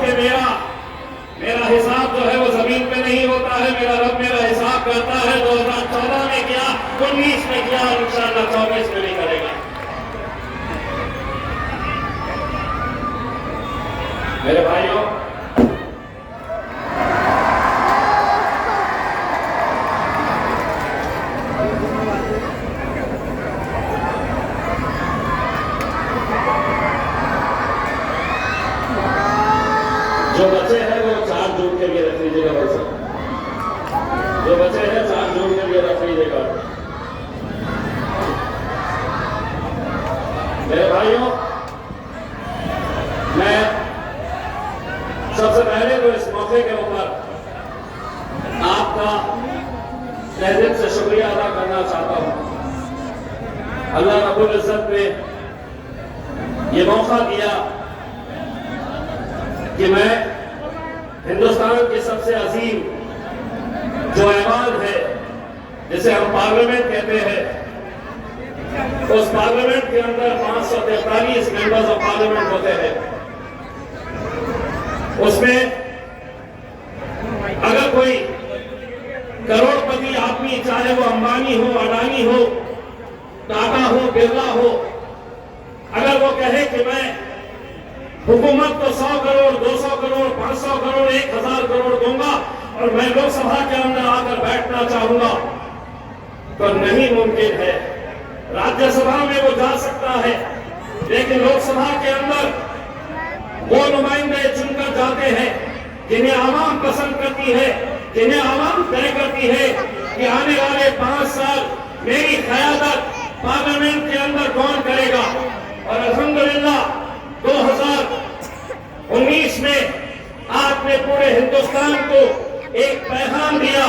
कि मेरा हिसाब जो है वो जमीन पे नहीं होता है, मेरा रब मेरा हिसाब करता है। 2014 में किया, 19 में किया और इंशाअल्लाह 24 में भी करेगा। मेरे भाइयों, जो बचे हैं वो 4 जून के लिए रख लीजिएगा भाई साहब, जो बचे हैं 4 जून के लिए रख लीजिएगा। मेरे भाइयों, मैं सबसे पहले तो इस मौके के ऊपर आपका तहे दिल से शुक्रिया अदा करना चाहता हूं। अल्लाह रब्बुल इज्जत ने ये मौका दिया कि मैं हिंदुस्तान के सबसे अजीम जो ऐवान है, जिसे हम पार्लियामेंट कहते हैं, उस पार्लियामेंट के अंदर 543 मेंबर्स ऑफ पार्लियामेंट होते हैं। उसमें अगर कोई करोड़पति आदमी, चाहे वो अंबानी हो, अडानी हो, टाटा हो, बिरला हो, अगर वो कहे कि मैं हुकूमत को 100 करोड़, 200 करोड़, 500 करोड़, 1000 करोड़ दूंगा और मैं लोकसभा के अंदर आकर बैठना चाहूंगा, तो नहीं मुमकिन है। राज्यसभा में वो जा सकता है, लेकिन लोकसभा के अंदर वो नुमाइंदे चुनकर जाते हैं जिन्हें आवाम पसंद करती है, जिन्हें आवाम तय करती है कि आने वाले 5 साल मेरी क़यादत पार्लियामेंट के अंदर कौन करेगा। और अल्हम्दुलिल्लाह 2019 में आपने पूरे हिंदुस्तान को एक पैगाम दिया,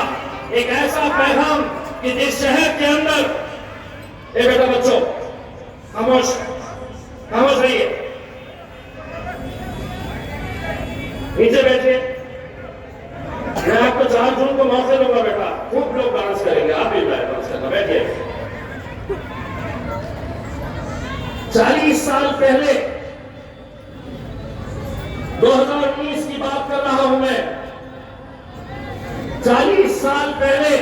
एक ऐसा पैगाम कि जिस शहर के अंदर, ए बेटा बच्चों खामोश खामोश रहिए, नीचे बैठिए। मैं आपको 4 जून को मौके दूंगा बेटा, खूब लोग डांस करेंगे, आप भी डांस करना, बैठिए। 40 साल पहले 2019 की बात कर रहा हूं मैं, 40 साल पहले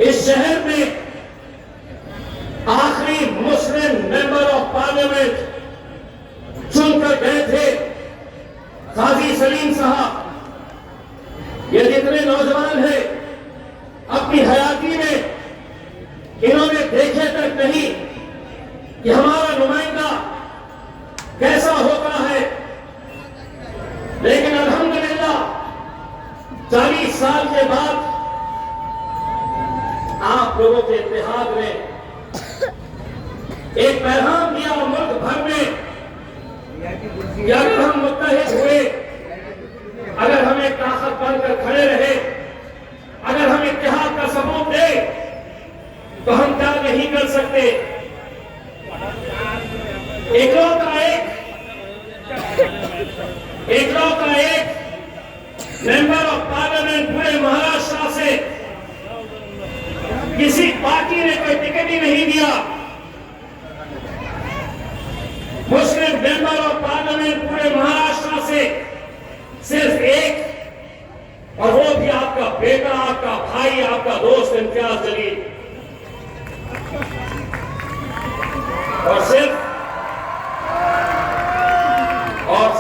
इस शहर में आखिरी मुस्लिम मेंबर ऑफ पार्लियामेंट चुनकर गए थे काजी सलीम साहब। ये जितने नौजवान हैं, अपनी हयाती में इन्होंने देखे तक नहीं कि हमारा नुमाइंदा कैसा होता है, लेकिन अल्हम्दुलिल्लाह 40 साल के बाद आप लोगों के इत्तेहाद ने एक पैगाम दिया मुल्क भर में कि अगर हम मुत्तहिद हुए, अगर हम एक ताकत बनकर खड़े रहे, अगर हम इत्तेहाद का सबूत दे, तो हम क्या नहीं कर सकते। एकलौता एक मेंबर ऑफ पार्लियामेंट पूरे महाराष्ट्र से किसी पार्टी ने कोई टिकट ही नहीं दिया। मुस्लिम मेंबर ऑफ पार्लियामेंट पूरे महाराष्ट्र से सिर्फ एक, और वो भी आपका बेटा, आपका भाई, आपका दोस्त इम्तियाज जलील। और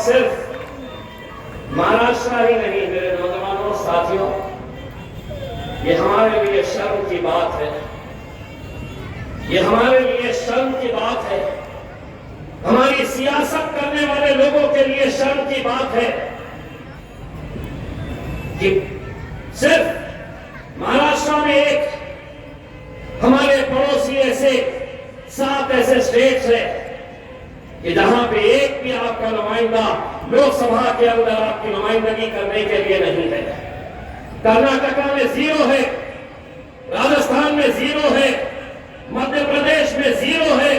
सिर्फ महाराष्ट्र ही नहीं, मेरे नौजवानों साथियों, ये हमारे लिए शर्म की बात है, ये हमारे लिए शर्म की बात है, हमारी सियासत करने वाले लोगों के लिए शर्म की बात है कि सिर्फ महाराष्ट्र में एक हमारे पड़ोसी ऐसे 7 ऐसे स्टेट्स है कि जहां पे एक भी आपका नुमाइंदा लोकसभा के अंदर आपकी नुमाइंदगी करने के लिए नहीं है। कर्नाटका में 0 है, राजस्थान में 0 है, मध्य प्रदेश में 0 है,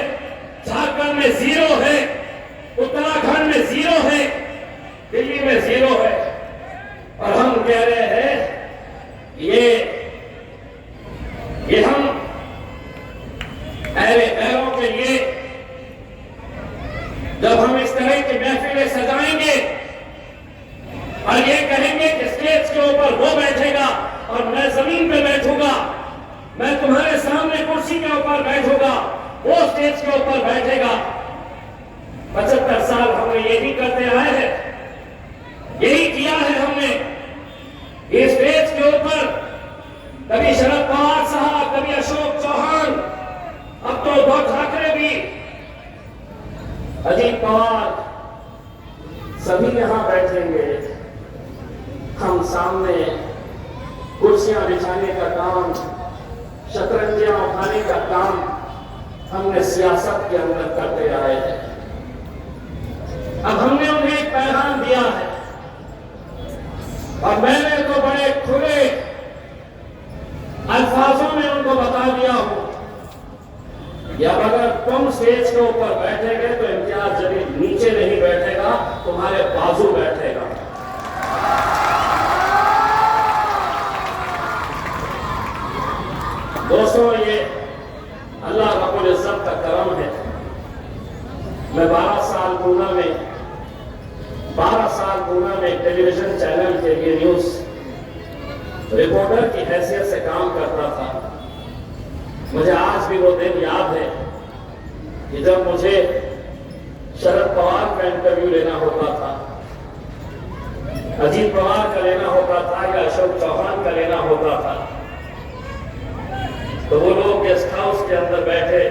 झारखंड में 0 है, उत्तराखंड में 0 है, दिल्ली में 0 है। और हम कह रहे हैं ये हम अहले पैरों के लिए जब हम इस तरह की महफिलें सजाएंगे और ये कहेंगे कि स्टेज के ऊपर वो बैठेगा और मैं जमीन पे बैठूंगा, मैं तुम्हारे सामने कुर्सी के ऊपर बैठूंगा, वो स्टेज के ऊपर बैठेगा। 75 साल हमने यही करते आए हैं, यही किया है हमने। ये स्टेज के ऊपर कभी शरद पवार साहब, कभी अशोक चौहान, अब तो उद्धव ठाकरे भी, अजीत पवार, सभी यहां बैठेंगे। हम सामने कुर्सियां बिछाने का काम, शतरंजियां उठाने का काम हमने सियासत के अंदर करते आए हैं। अब हमने उन्हें एक पैगाम दिया है और मैंने तो बड़े खुले अल्फाजों में उनको बता दिया हूं कि अब अगर तुम स्टेज के ऊपर बैठेंगे तो इम्तियाज जलील नीचे नहीं बैठेगा, तुम्हारे बाजू बैठेगा। दोस्तों, ये अल्लाह रब्बुल इज्जत का करम है। मैं 12 साल पूना में टेलीविजन चैनल के लिए न्यूज रिपोर्टर की हैसियत से काम करता था। मुझे आज भी वो दिन याद है कि जब मुझे शरद पवार का इंटरव्यू लेना होता था, अजीत पवार का लेना होता था या अशोक चौहान का लेना होता था, तो वो लोग गेस्ट हाउस के अंदर बैठे,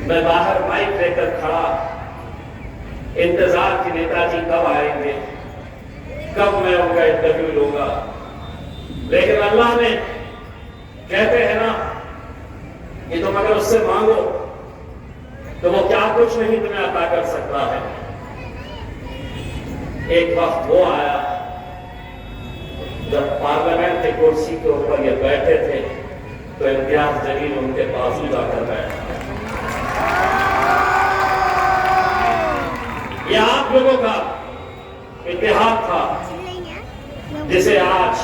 मैं बाहर माइक लेकर खड़ा, इंतजार कि नेताजी कब आएंगे, कब मैं उनका इंटरव्यू लूंगा। लेकिन अल्लाह ने, कहते हैं ना कि तुम अगर उससे मांगो तो वो क्या कुछ नहीं तुम्हें अता कर सकता है। एक वक्त वो आया जब पार्लियामेंट की कुर्सी के ऊपर ये बैठे थे तो इम्तियाज जलील उनके बाजू जाकर बैठा। ये आप लोगों का इतिहास था जिसे आज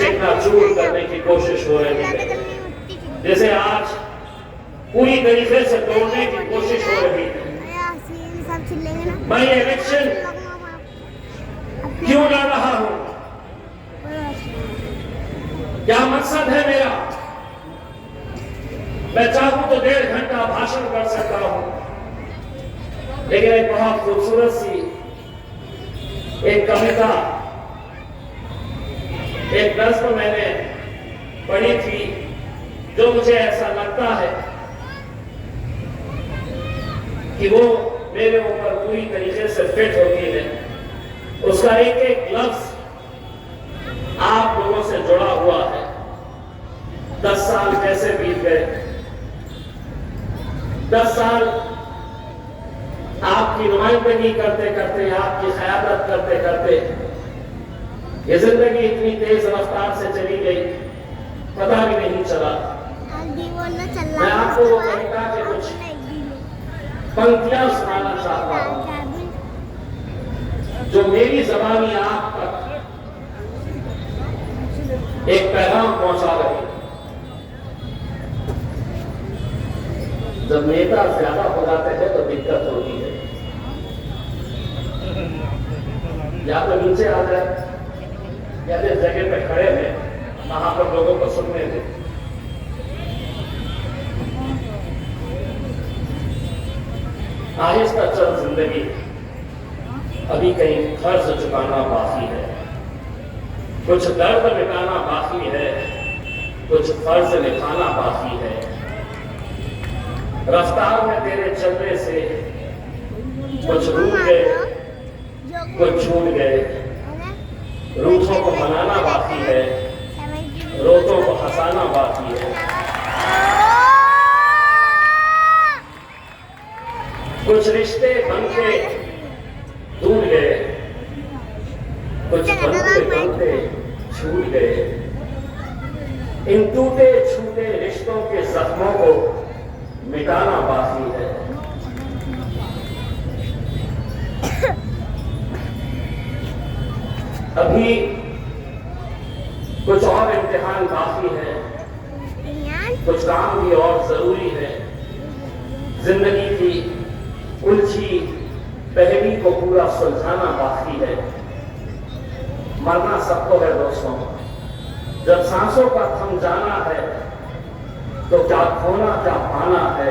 चकनाचूर करने की कोशिश हो रही है, जिसे आज पूरी तरीके से तोड़ने की कोशिश हो रही है। मैं ये इलेक्शन क्यों लड़ रहा हूं, क्या मकसद है मेरा? मैं चाहूं तो 1.5 घंटा भाषण कर सकता हूं, लेकिन एक बहुत खूबसूरत सी एक कविता, एक नज़्म मैंने पढ़ी थी जो मुझे ऐसा लगता है कि वो मेरे ऊपर पूरी तरीके से फिट होती है। उसका एक एक लफ्ज आप लोगों से जुड़ा हुआ है। 10 साल कैसे बीत गए, 10 साल आपकी नुमाइंदगी करते करते, आपकी क़यादत करते करते ये जिंदगी इतनी तेज रफ्तार से चली गई, पता भी नहीं चला। मैं आपको वो कविता के कुछ पंक्तियां सुनाना चाहता हूं जो मेरी ज़बानी आप तक एक पैगाम पहुंचा रही। जब नेता ज्यादा हो जाते हैं तो दिक्कत होती है, या तो नीचे आ जाए या जिस जगह पे खड़े हैं वहां पर लोगों को सुनने दें। आहिस्ता चल जिंदगी, अभी कहीं कर्ज चुकाना बाकी है, कुछ दर्द मिटाना बाकी है, कुछ फर्ज निभाना बाकी है। रफ्तार में तेरे चलने से कुछ रूठ गए, कुछ छूट गए। रूठों को मनाना बाकी है, रोतों को हंसाना बाकी है। कुछ रिश्ते बनते टूट गए, कुछ बनते बनते छूट गए। इन टूटे छूटे रिश्तों के जख्मों को मिटाना बाकी है। अभी कुछ और इम्तिहान बाकी है, कुछ काम भी और जरूरी है। जिंदगी की उलझी पहेली को पूरा सुलझाना बाकी है। मरना सबको है दोस्तों, जब सांसों का थम जाना है तो क्या खोना क्या पाना है।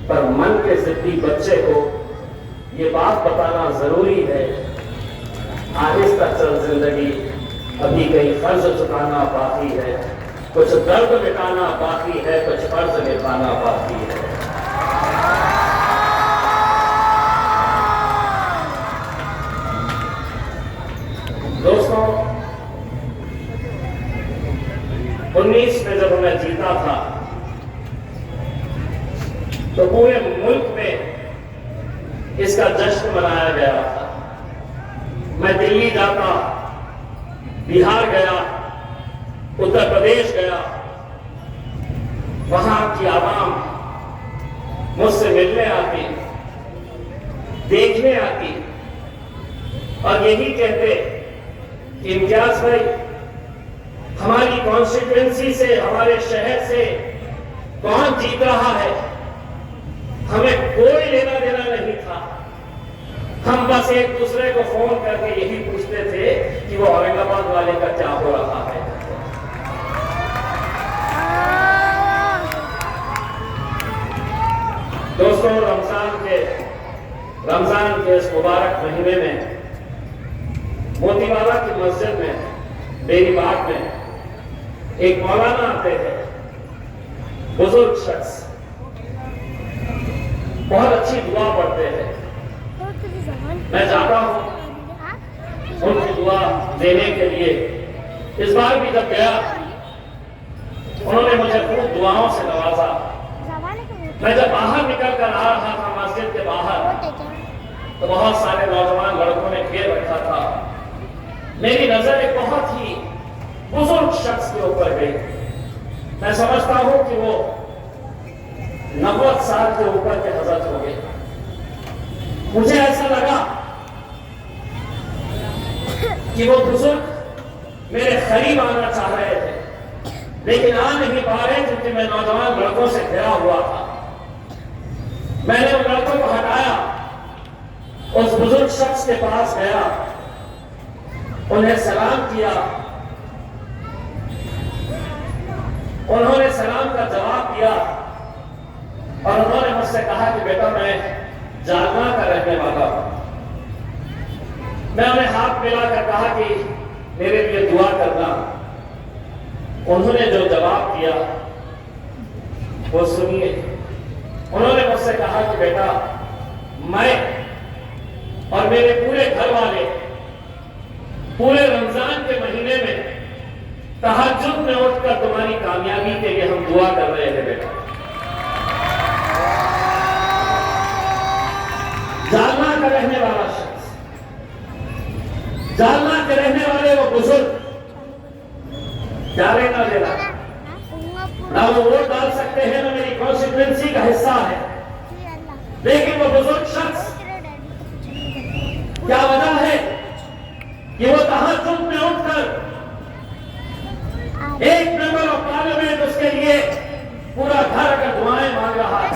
पर मन के जिद्दी बच्चे को ये बात बताना जरूरी है, आहिस्ता चल जिंदगी, अभी कहीं कर्ज चुकाना बाकी है, कुछ दर्द मिटाना बाकी है, कुछ फर्ज निभाना बाकी है। दोस्तों, 19 में जब मैं जीता था तो पूरे मुल्क में इसका जश्न मनाया गया था। मैं दिल्ली जाता, बिहार गया, उत्तर प्रदेश गया, वहां की आवाम मुझसे मिलने आती, देखने आती और यही कहते कि इम्तियाज भाई, हमारी कॉन्स्टिट्यूएंसी से, हमारे शहर से कौन जीत रहा है, हमें कोई लेना देना नहीं था। हम बस एक दूसरे को फोन करके यही पूछते थे कि वो औरंगाबाद वाले का क्या हो रहा है। दोस्तों, रमजान के इस मुबारक महीने में मोतीवाला की मस्जिद में, बेरी बाग में एक मौलाना आते हैं, बुजुर्ग शख्स, बहुत अच्छी दुआ पढ़ते हैं। मैं जाता हूं उनकी दुआ देने के लिए। इस बार भी जब गया, उन्होंने मुझे खूब दुआओं से नवाजा। मैं जब बाहर निकल कर आ रहा था मस्जिद के बाहर, तो बहुत सारे नौजवान लड़कों ने घेर रखा था। मेरी नजर एक बहुत ही बुजुर्ग शख्स के ऊपर गई। मैं समझता हूं कि वो 90 साल के ऊपर के हजरत हो गए। मुझे ऐसा लगा कि वो बुजुर्ग मेरे करीब आना चाह रहे थे, लेकिन आ नहीं पा रहे क्योंकि मैं नौजवान लड़कों से घिरा हुआ था। मैंने उन लड़कों को हटाया, उस बुजुर्ग शख्स के पास गया, उन्हें सलाम किया। उन्होंने सलाम का जवाब दिया और उन्होंने मुझसे कहा कि बेटा, मैं जालना का रहने वाला हूं। मैं उन्हें हाथ मिलाकर कहा कि मेरे लिए दुआ करना। उन्होंने जो जवाब दिया वो सुनिए। उन्होंने मुझसे कहा कि बेटा, मैं और मेरे पूरे घर वाले पूरे रमजान के महीने में तहज्जुद में उठकर तुम्हारी कामयाबी के लिए हम दुआ कर रहे हैं बेटा। जालना का रहने वाला शख्स, जालना के रहने वाले वो बुजुर्ग, जाने ना देना, ना वो वोट डाल सकते हैं, ना मेरी कॉन्स्टिट्यूएंसी का हिस्सा है, लेकिन वो बुजुर्ग शख्स, क्या वजह है कि वो तहज्जुद में उठकर एक मेंबर ऑफ पार्लियामेंट उसके लिए पूरा घर का दुआएं मांग रहा है,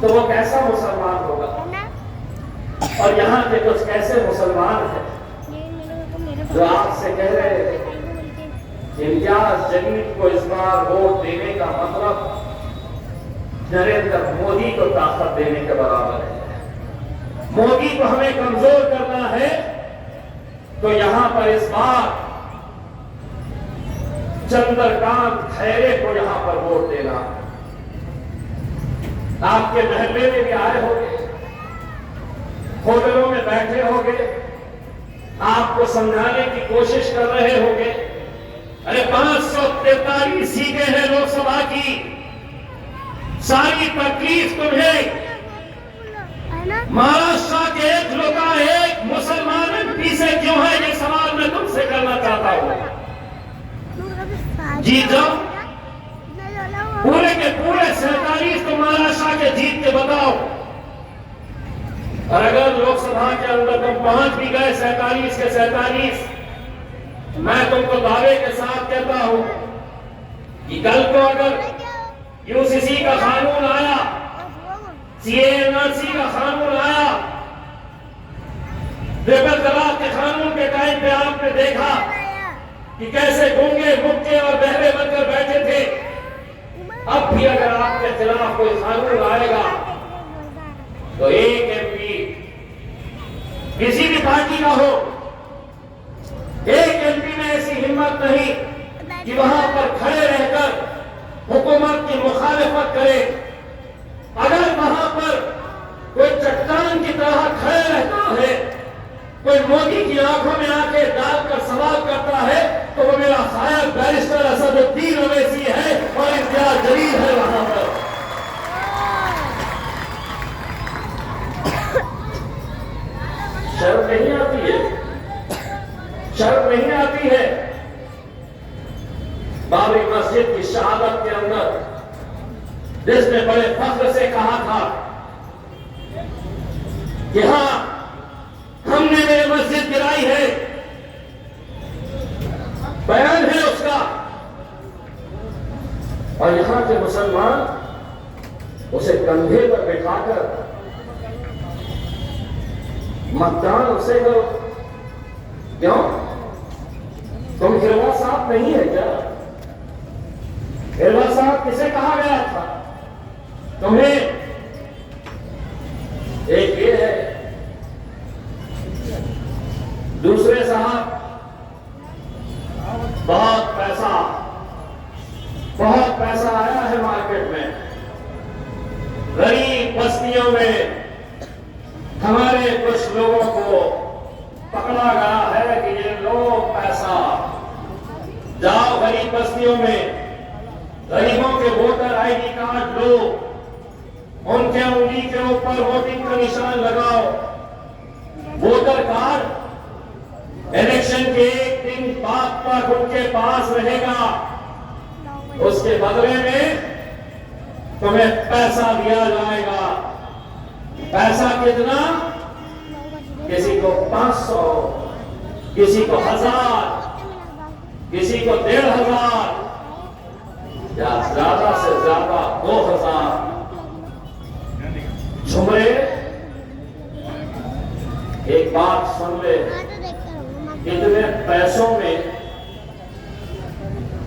तो वो कैसा मुसलमान होगा। और यहाँ के कुछ कैसे मुसलमान हैं जो आपसे कह रहे थे इम्तियाज जलील को इस बार वोट देने का मतलब नरेंद्र मोदी को ताकत देने के बराबर है। मोदी को हमें कमजोर करना है तो यहां पर इस बार चंद्रकांत खैरे को यहां पर वोट देना। आपके महल्ले में भी आए होंगे, होटलों में बैठे होंगे, आपको समझाने की कोशिश कर रहे होंगे। अरे 543 सीटें हैं लोकसभा की, सारी तकलीफ तुम्हें महाराष्ट्र के एक लोग एक मुसलमान एमपी से क्यों है, ये सवाल मैं तुमसे करना चाहता हूं। जीत जाओ, पूरे के पूरे 47 तो महाराष्ट्र के जीत के बताओ। और अगर लोकसभा के अंदर तुम पहुंच भी गए 47 के 47, मैं तुमको दावे के साथ कहता हूं कि कल को अगर यूसीसी का कानून आया, CA/NRC का कानून आया, ट्रिपल तलाक के कानून के टाइम पे आपने देखा कि कैसे गूंगे, मुक्के और बहरे बनकर बैठे थे। अब भी अगर आपके खिलाफ कोई कानून आएगा तो एक MP किसी भी पार्टी का हो, एक MP में ऐसी हिम्मत नहीं कि वहां पर खड़े रहकर हुकूमत की मुखालिफत करे। अगर वहां पर कोई चट्टान की तरह खड़े रहता है, कोई मोदी की आंखों में आके डालकर सवाल करता है, तो वो मेरा खायल बैरिस्टर असदुद्दीन ओवैसी है और इम्तियाज जलील है। वहां पर शर्म नहीं आती है, शर्म नहीं आती है। बाबरी मस्जिद की शहादत के अंदर जिसने बड़े फख्र से कहा था कि हां, हमने मेरी मस्जिद गिराई है, बयान है उसका, और यहां के मुसलमान उसे कंधे पर बिठाकर मतदान उसे करो। क्यों? तुम हिरवा साहब नहीं है क्या? हिरवा साहब किसे कहा गया था? तुम्हें एक ये है, दूसरे साहब बहुत पैसा आया है मार्केट में, गरीब बस्तियों में हमारे कुछ लोगों को पकड़ा गया है कि ये लो पैसा, जाओ गरीब बस्तियों में गरीबों के वोटर ID कार्ड लो, उनके उंगली के ऊपर वोटिंग का निशान लगाओ। वोटर कार्ड इलेक्शन के एक दिन बाद तक उनके पास रहेगा, उसके बदले में तुम्हें पैसा दिया जाएगा। पैसा कितना? किसी को 500, किसी को 1000, किसी को 1500 या ज्यादा से ज्यादा 2000। झुमरे, एक बात सुन ले, इतने पैसों में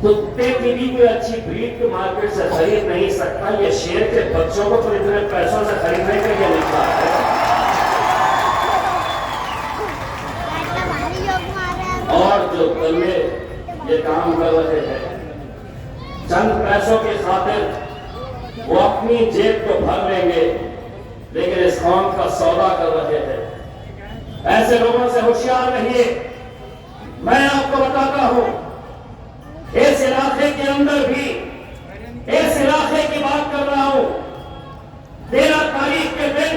कुत्ते की भी कोई अच्छी ब्रीड को मार्केट से खरीद नहीं सकता। ये शेर के बच्चों को तो इतने पैसों से खरीदने के लिए लिखा है। और जो दल्ले ये काम कर रहे हैं, चंद पैसों की खातिर वो अपनी जेब को भर लेंगे, लेकिन इस कौम का सौदा कर रहे हैं। ऐसे लोगों से होशियार रहिए। मैं आपको बताता हूं, इस इलाके के अंदर भी, इस इलाके की बात कर रहा हूं, 13 तारीख के दिन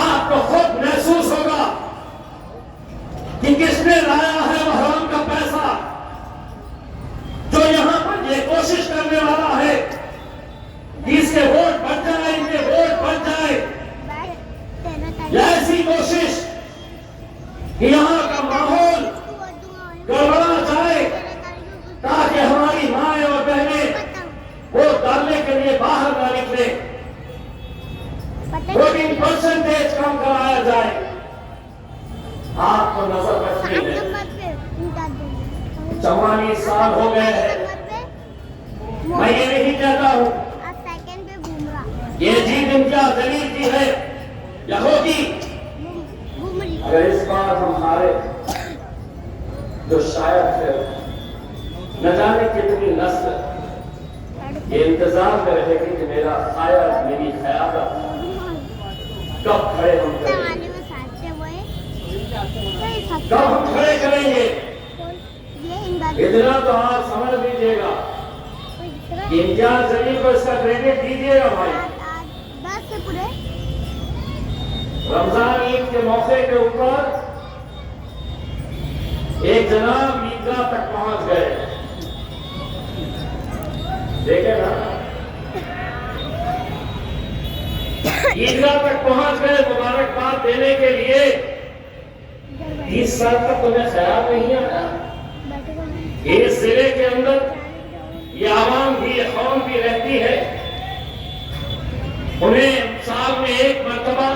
आपको खुद महसूस होगा कि किसने लाया है वो हराम का पैसा, जो यहां पर ये कोशिश करने वाला है कि इसके वोट बढ़ जाए, इनके वोट बढ़ जाए। ऐसी कोशिश कि यहां का माहौल गड़बड़ा जाए ताकि हमारी माएं और बहनें वोट डालने के लिए बाहर न निकले, वोटिंग परसेंटेज कम कराया जाए। आपको नजर रखनी है, 44 साल हो गए हैं। मैं ये नहीं कहता हूं ये जीत इम्तियाज जलील की है या होगी। अगर इस बार हम हारे तो शायद फिर न जाने कितनी नस्ल ये इंतजार कर रहेगी कि मेरा खायल, मेरी ख्यादत कब खड़े हम करेंगे, कब हम खड़े करेंगे। इतना तो आप समझ लीजिएगा, इम्तियाज जलील को इसका क्रेडिट दीजिएगा भाई। रमजान ईद के मौके के ऊपर एक जनाब ईदगाह तक पहुंच गए, देखे ना, ईदगाह तक पहुंच गए मुबारकबाद देने के लिए। 30 साल तक तुम्हें ख्याल नहीं आया इस जिले के अंदर ये आवाम भी, ये कौम भी रहती है, उन्हें साल में एक मरतबा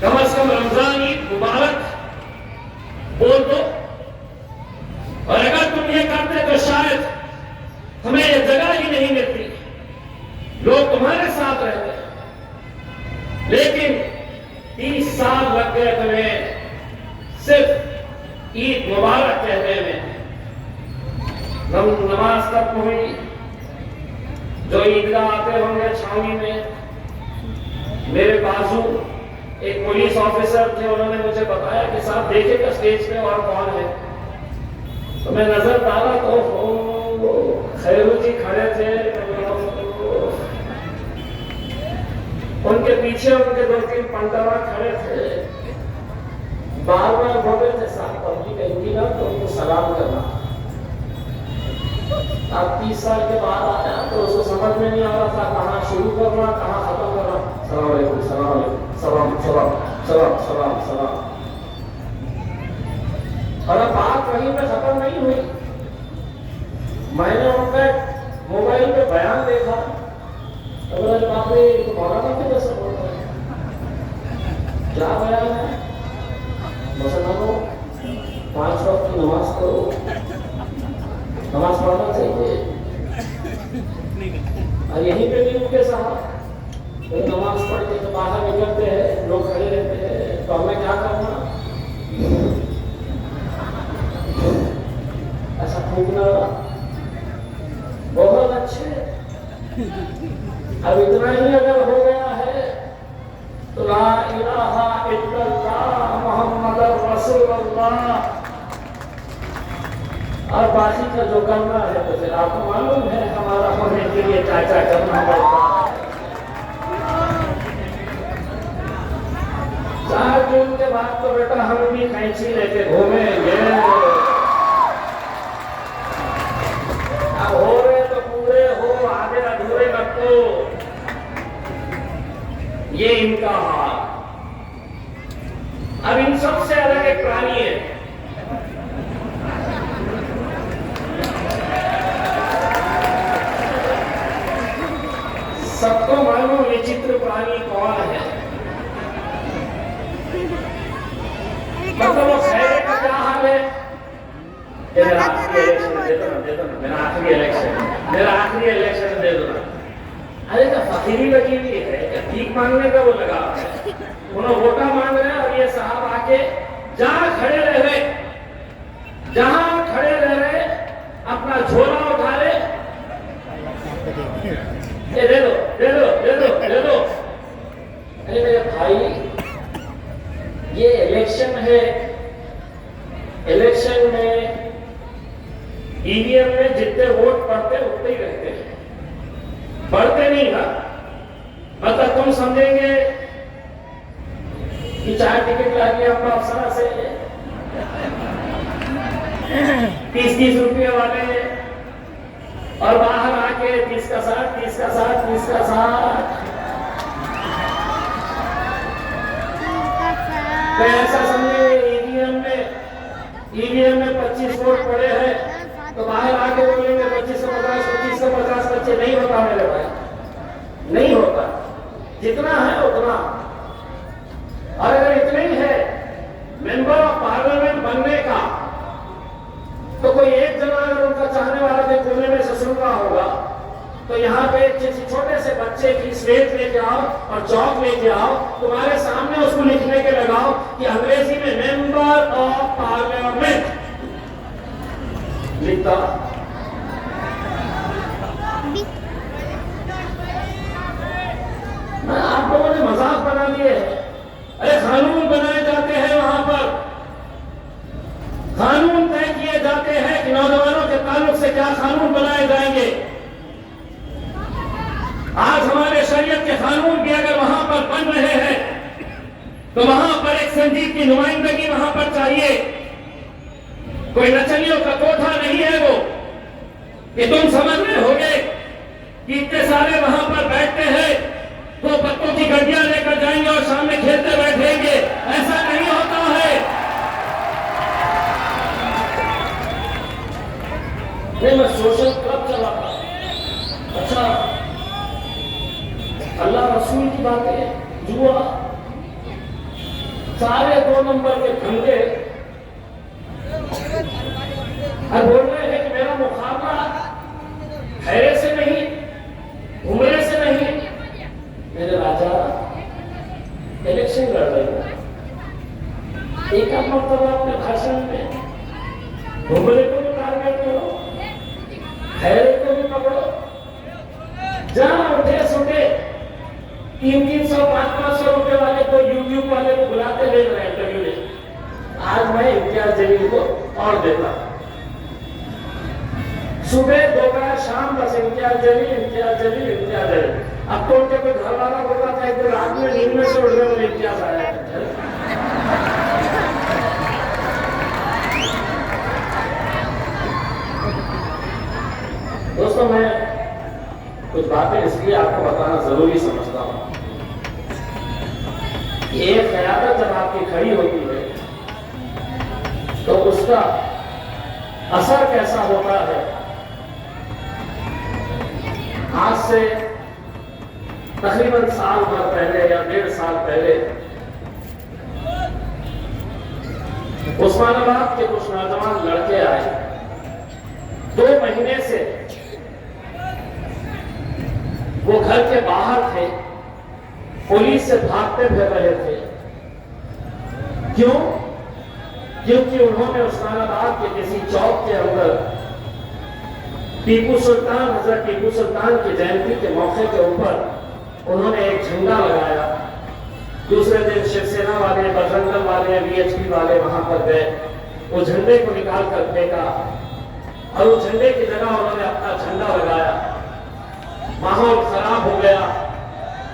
कम से कम रमजान ईद मुबारक बोल दो। और अगर तुम ये करते तो शायद हमें ये जगह ही नहीं मिलती, लोग तुम्हारे साथ रहते। लेकिन 30 साल लग गए तुम्हें सिर्फ ईद मुबारक कहने में। नमाज तक हुई, जो ईदगाह आते होंगे छावनी में, मेरे बाजू एक पुलिस ऑफिसर थे, उन्होंने मुझे बताया कि साहब देखेगा स्टेज पे और कौन है। तो मैं नजर डाला तो खैरू जी खड़े थे, उनके पीछे उनके 2-3 पंडवा खड़े थे, बार बार बोल रहे थे साहब पब्लिक आएगी ना तो उनको सलाम करना। अब 30 साल के बाद आया तो उसको समझ में नहीं आ रहा था कहाँ शुरू करना कहाँ खत्म करना। सलाम अलैकुम, सलाम अलैकुम, सलाम सलाम सलाम सलाम सलाम। और अब बात वहीं पे खत्म नहीं हुई। मैंने उनका मोबाइल पे बयान देखा, तो बोला बाप रे तो मौलाना के जैसे बोल रहे हैं। क्या बयान है? मुसलमानों 5 वक्त की नमाज करो, नमाज पढ़ना चाहिए। और यहीं पे भी उनके साथ नमाज पढ़ के तो बाहर निकलते हैं, लोग खड़े रहते हैं, तो हमें क्या करना? ऐसा फूकना बहुत अच्छे। अब इतना ही अगर हो गया है तो ला इलाहा इल्लल्लाह मुहम्मदुर रसूलुल्लाह, और बाकी का जो करना है तो फिर आपको मालूम है हमारा होने के लिए क्या क्या करना पड़ता है। 4 जून के बाद तो बेटा हम भी कैंची लेके घूमेंगे। अब हो रहे तो पूरे हो, आधे अधूरे रखो, ये इनका हाल। अब इन सबसे अलग एक प्राणी है, सबको मालूम विचित्र प्राणी कौन है। मतलब वो खैर का क्या हाल है? मेरा आखिरी इलेक्शन दे दो ना, दे दो ना, मेरा आखिरी इलेक्शन दे दो ना। अरे तो फकीरी लगी हुई है, भीख मांगने का वो लगा है। उन्होंने वोटा मांग रहे हैं और ये साहब आके जहां खड़े रह रहे, अपना झोला उठा रहे, ये दे दो दे दो दे दो दे दो। अरे मेरे भाई ये इलेक्शन है, इलेक्शन में ईवीएम में जितने वोट पड़ते उतने ही रहते हैं, बढ़ते नहीं ना। मतलब तुम समझेंगे कि 4 टिकट ला दिया हम अफसरा से 30-30 रुपये वाले, और बाहर आके 30 का 60, 30 का 60, 30 का 60। तो ऐसा समझे ईवीएम में 25 वोट पड़े हैं, तो बाहर आके बोलेंगे 25 का 50, 25 का 50 बच्चे। नहीं होता मेरे भाई, नहीं होता। जितना है उतना। और अगर इतने ही है मेंबर ऑफ पार्लियामेंट बनने का, तो कोई एक जना अगर उनका चाहने वाला के कोने में से सुन रहा होगा, तो यहाँ पे छोटे से बच्चे की स्लेट लेके आओ और चौक लेके आओ, तुम्हारे सामने उसको लिखने के लगाओ कि अंग्रेजी में मेंबर ऑफ पार्लियामेंट लिखता। आप लोगों ने मजाक बना लिए है। अरे कानून बनाए जाते हैं, वहां पर कानून तय किए जाते हैं कि नौजवानों के ताल्लुक से क्या कानून बनाए जाएंगे। आज हमारे शरीयत के कानून भी अगर वहां पर बन रहे हैं, तो वहां पर एक संजीद की नुमाइंदगी वहां पर चाहिए। कोई नचलियों का कोठा नहीं है वो कि तुम समझ रहे होगे कि इतने सारे वहां पर बैठते हैं तो बच्चों की गड्डियां लेकर जाएंगे और सामने खेलते बैठेंगे। ऐसा नहीं होता है। नहीं, मैं सोशल क्लब चला था। अच्छा, अल्लाह सारे 2 नंबर के धंधे और बोल रहे हैं कि मेरा मुकाबला खैरे से नहीं, उमरे से नहीं। मेरे राजा इलेक्शन लड़ रहे हैं, एक मरतबा अपने भाषण में उमरे को भी टारगेट करो, खैरे को भी पकड़ो। जहां उठे सुटे 300-500 रुपए वाले को, यूट्यूब वाले को बुलाते ले रहे हैं इंटरव्यू ले। आज मैं इम्तियाज जलील को और देता, सुबह दोपहर शाम बस इम्तियाज जलील, इम्तियाज जलील, इम्तियाज जलील। अब तो उनके कोई घर वाला बोलता था, एक रात में नींद में से उठ रहे मुझे इम्तियाज आया। दोस्तों, मैं कुछ बातें इसलिए आपको बताना जरूरी समझता हूं। ये क़यादत जब आपकी खड़ी होती है तो उसका असर कैसा होता है। आज से तकरीबन साल भर पहले या 1.5 साल पहले उस्मानाबाद के कुछ नौजवान लड़के आए। 2 महीने से वो घर के बाहर थे, पुलिस से भागते फिर रहे थे। क्यों? क्योंकि उन्होंने उस्मानाबाद के किसी चौक के अंदर टीपू सुल्तान, हजरत टीपू सुल्तान की जयंती के मौके के ऊपर उन्होंने एक झंडा लगाया। दूसरे दिन शिवसेना वाले, बजरंग दल वाले, वीएचपी वाले वहां पर गए, वो झंडे को निकाल कर फेंका और उस झंडे की जगह उन्होंने अपना झंडा लगाया। माहौल खराब हो गया,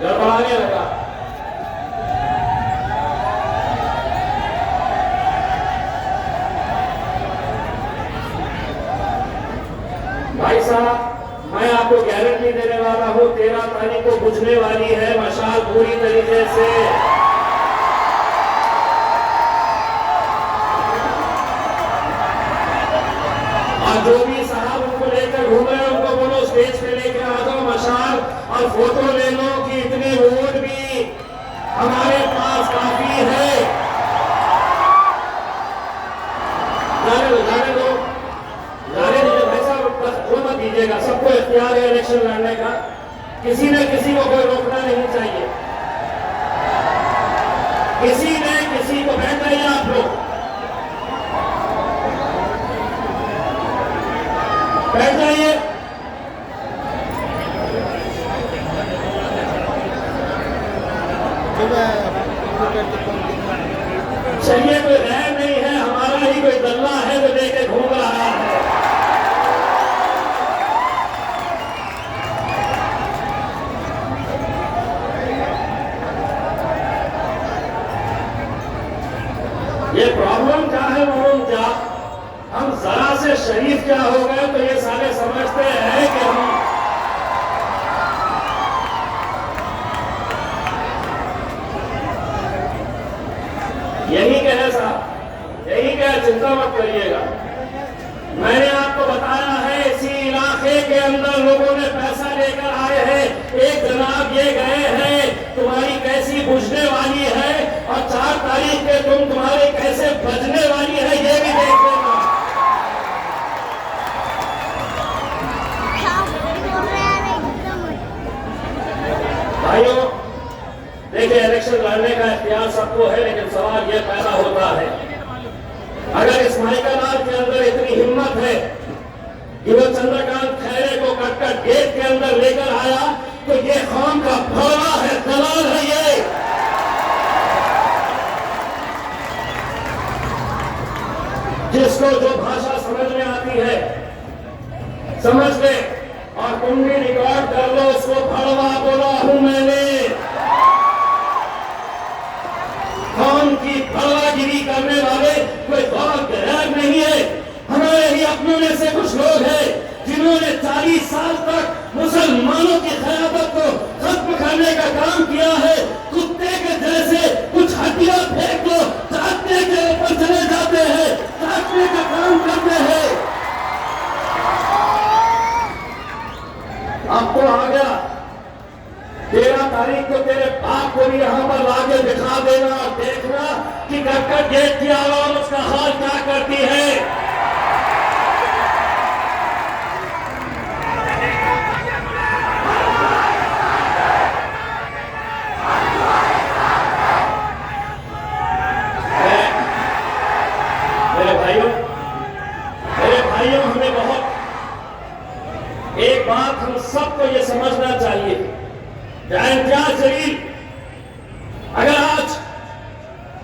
गड़बड़ाने लगा। भाई साहब, मैं आपको गारंटी देने वाला हूं, 13 तारीख को बुझने वाली है मशाल पूरी तरीके से। और जो भी साहब उनको लेकर घूम रहे हैं उनको बोलो स्टेज पे लेकर आ जाओ मशाल और फोटो ले लो कि इतने वोट भी हमारे पास काफी है। जाने दो भाई साहब, वो मत दीजिएगा। सबको इख्तियार है इलेक्शन लड़ने का, किसी न किसी को कोई रोकना नहीं चाहिए। किसी ने किसी को, बैठ जाइए आप लोग, बैठ जाइए। चलिए, कोई गैर नहीं है, हमारा ही कोई दल्ला है जो लेके घूम रहा है। ये प्रॉब्लम क्या है मालूम क्या? हम जरा से शरीफ क्या हो गए तो ये सारे समझते हैं कि हम यही कहे साहब, यही कहे, चिंता मत करिएगा। मैंने आपको बताया है इसी इलाके के अंदर लोगों ने पैसा लेकर आए हैं। एक जनाब ये गए हैं तुम्हारी कैसी बुझने वाली है और 4 तारीख के तुम्हारे कैसे बजने वाली है ये भी देख लेना। भाइयों देखिए, इलेक्शन लड़ने का इख्तियार सबको है, लेकिन सवाल यह पैदा होता है, अगर इस्माइल लाल के अंदर इतनी हिम्मत है कि वो चंद्रकांत खैरे को कटकर गेट के अंदर लेकर आया, तो ये कौम का भोला है, दलाल है ये। जिसको जो भाषा समझ में आती है समझ ले, और तुम भी रिकॉर्ड कर लो, उसको भड़वा बोला हूं मैंने। कौन की भड़वागिरी करने वाले कोई बहुत गैर नहीं है। हमारे ही अपनों में से कुछ लोग हैं जिन्होंने 40 साल तक मुसलमानों की क़यादत को खत्म करने का काम किया है। कुत्ते के जैसे कुछ हड्डियां फेंक दो, चाटने के ऊपर चले जाते हैं, चाटने का काम करते हैं। अब तो आ गया 13 तारीख को तेरे बाप को भी यहां पर लाके दिखा देना और देखना कटकट गेट की आवाम उसका हाल क्या करती है। मेरे भाइयों हमें बहुत एक बात हम सबको ये समझना चाहिए, इम्तियाज जलील अगर आज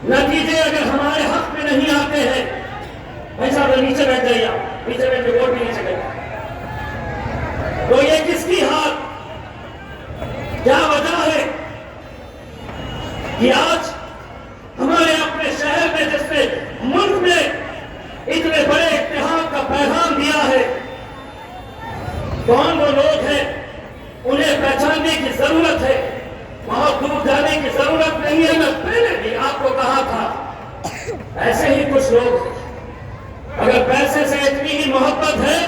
नतीजे अगर हमारे हक में नहीं आते हैं, भाई साहब नीचे बैठ जाइए, आप नीचे बैठ के वोट भी नीचे गए, तो ये किसकी हाल, क्या वजह है कि आज हमारे अपने शहर में जिसने मुल्क में इतने बड़े इत्तेहाद का पैगाम दिया है, कौन वो लोग हैं, उन्हें पहचानने की जरूरत है, बहुत दूर जाने की जरूरत नहीं है। मैं पहले भी आपको कहा था, ऐसे ही कुछ लोग हैं, अगर पैसे से इतनी ही मोहब्बत है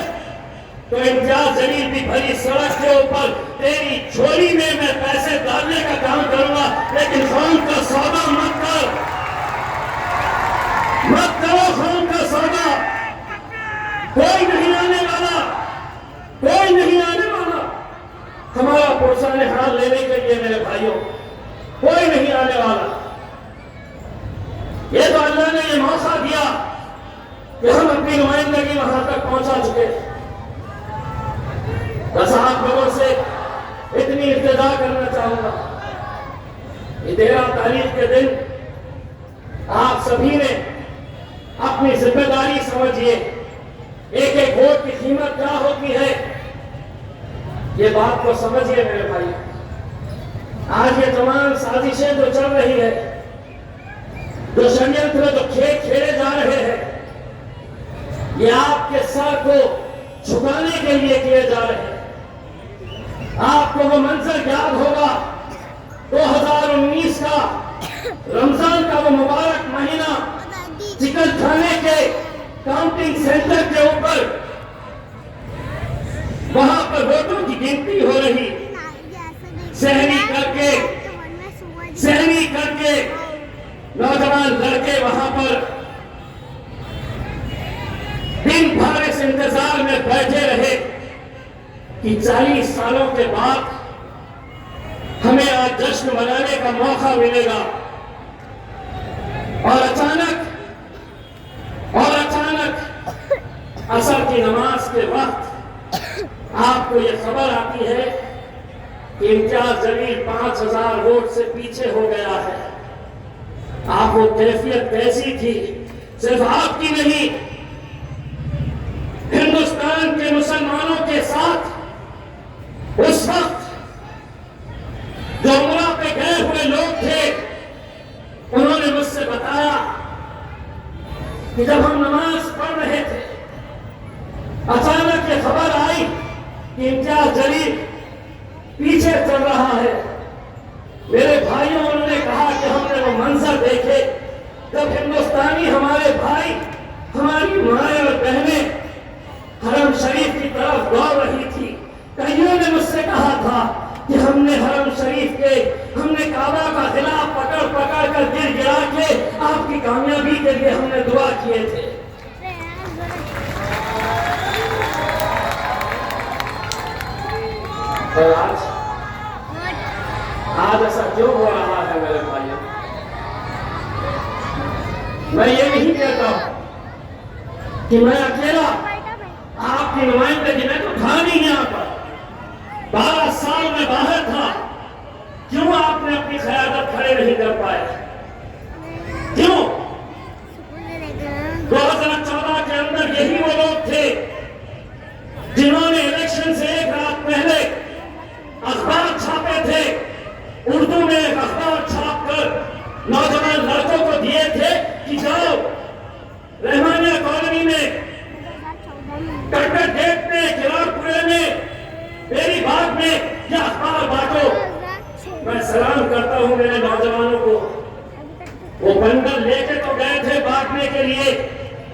तो इम्तियाज जलील भी भरी सड़क के ऊपर तेरी झोली में मैं पैसे डालने का काम करूंगा, लेकिन कौन का सौदा मत कर, मत करो खून का सौदा, कोई नहीं आने वाला, कोई नहीं आने वाला हमारा पुरसान हाल लेने के लिए। मेरे भाइयों कोई नहीं आने वाला, ये तो अल्लाह ने ये मौका दिया कि हम अपनी नुमाइंदगी वहां तक पहुंचा चुके। बस आप लोगों से इतनी इल्तिजा करना चाहूंगा, ये 13 तारीख के दिन आप सभी ने अपनी जिम्मेदारी समझिए, एक एक वोट की कीमत क्या होती है, ये बात को समझिए मेरे भाई। आज ये तमाम साजिशें जो चल रही है, जो षड्यंत्र जो खेल खेले जा रहे हैं, ये आपके सर को झुकाने के लिए किए जा रहे हैं। आपको वो मंजर याद होगा 2019 का रमजान का वो मुबारक महीना, चिकन खाने के काउंटिंग सेंटर के ऊपर वहां पर वोटों की गिनती हो रही, सहनी करके नौजवान लड़के वहां पर दिन भर इस इंतजार में बैठे रहे कि 40 सालों के बाद हमें आज जश्न मनाने का मौका मिलेगा, और अचानक असर की नमाज के वक्त आपको यह खबर आती है कि इम्तियाज जलील 5000 वोट से पीछे हो गया है। आप वो कैफियत कैसी थी, सिर्फ आपकी नहीं, हिंदुस्तान के मुसलमानों के साथ उस वक्त जो उमरा पे गए हुए लोग थे, उन्होंने मुझसे बताया कि जब हम नमाज पढ़ रहे थे, अचानक ये खबर आई कि इम्तियाज जलील पीछे चल रहा है। मेरे भाइयों, उन्होंने कहा कि हमने वो मंजर देखे जब हिंदुस्तानी हमारे भाई, हमारी माएं और बहनें हरम शरीफ की तरफ दौड़ रही थी। कईयों ने मुझसे कहा था कि हमने हरम शरीफ के, हमने काबा का खिलाफ पकड़ कर गिरा के आपकी कामयाबी के लिए हमने दुआ किए थे। और आज ऐसा क्यों हो रहा है मेरे भाइयों? मैं ये नहीं कहता हूं कि मैं अकेला आपकी नुमाइंदगी में तो था नहीं, यहाँ पर 12 साल में बाहर था, क्यों आपने अपनी क़यादत खड़े नहीं कर पाए? क्यों? 2014 के अंदर यही वो लोग थे जिन्होंने इलेक्शन से एक रात पहले अखबार छापे थे, उर्दू में एक अखबार छाप कर नौजवान लड़कों को दिए थे कि जाओ रहमानिया कॉलोनी में, कटकट गेट में, किराड़पुरे में, मेरी बाग में यह अखबार बांटो। मैं सलाम करता हूं मेरे नौजवानों को, वो बंडल लेके तो गए थे बांटने के लिए,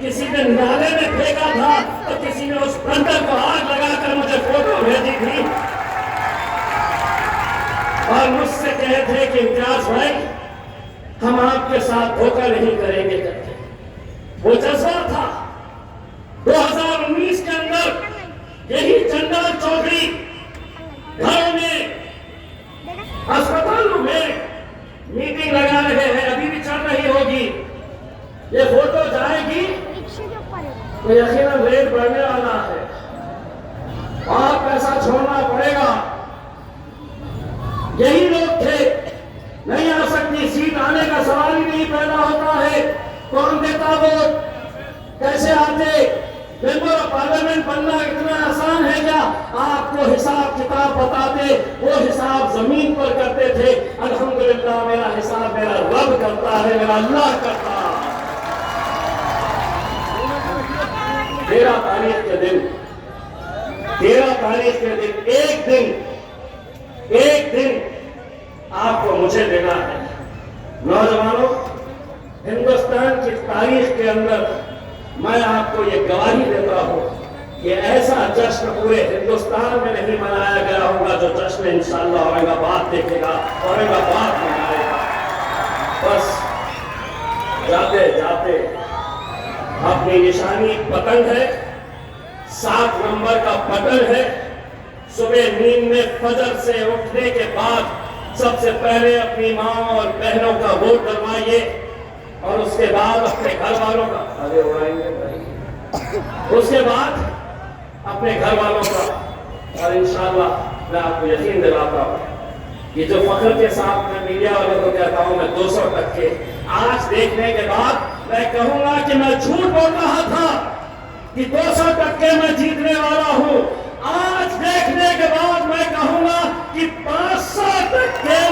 किसी ने नाले में फेंका था और किसी ने उस बंडल को आग लगाकर मुझे फोटो भेजी थी और मुझसे कहे थे कि इम्तियाज भाई हम आपके साथ धोखा नहीं करेंगे करके वो जज्बा था। 2019 के अंदर यही चंडल चौधरी घरों में, अस्पतालों में मीटिंग लगा रहे हैं, अभी भी चल रही होगी। ये फोटो जाएगी तो यकीनन रेट बढ़ने वाला है और पैसा छोड़ना पड़ेगा। यही लोग थे, नहीं आ सकती सीट, आने का सवाल ही नहीं पैदा होता है। कौन देता वोट, कैसे आते, मेंबर ऑफ पार्लियामेंट बनना इतना आसान है क्या? आपको हिसाब किताब बताते, वो हिसाब जमीन पर करते थे। अल्हम्दुलिल्लाह मेरा हिसाब मेरा रब करता है, मेरा अल्लाह करता है। 13 तारीख के दिन, 13 तारीख के दिन, एक दिन आपको मुझे देना है। नौजवानों, हिंदुस्तान की तारीख के अंदर मैं आपको ये गवाही देता हूं कि ऐसा जश्न पूरे हिंदुस्तान में नहीं मनाया गया होगा जो जश्न इंशाअल्लाह औरंगाबाद देखेगा, औरंगाबाद मनाएगा। बस जाते जाते अपनी निशानी पतंग है, 7 नंबर का बटन है। सुबह नींद में फजर से उठने के बाद सबसे पहले अपनी माँ और बहनों का वोट डलवाइए और उसके बाद अपने घर वालों का, अरे उड़ाएंगे भाई, उसके बाद अपने घर वालों का। और इंशाअल्लाह मैं आपको यकीन दिलाता हूँ कि जो फख्र के साथ मैं मीडिया वालों को कहता हूँ मैं 200% आज देखने के बाद मैं कहूंगा कि मैं झूठ बोल रहा था कि 200% मैं जीतने वाला हूँ। आज देखने के बाद मैं कहूंगा कि 500%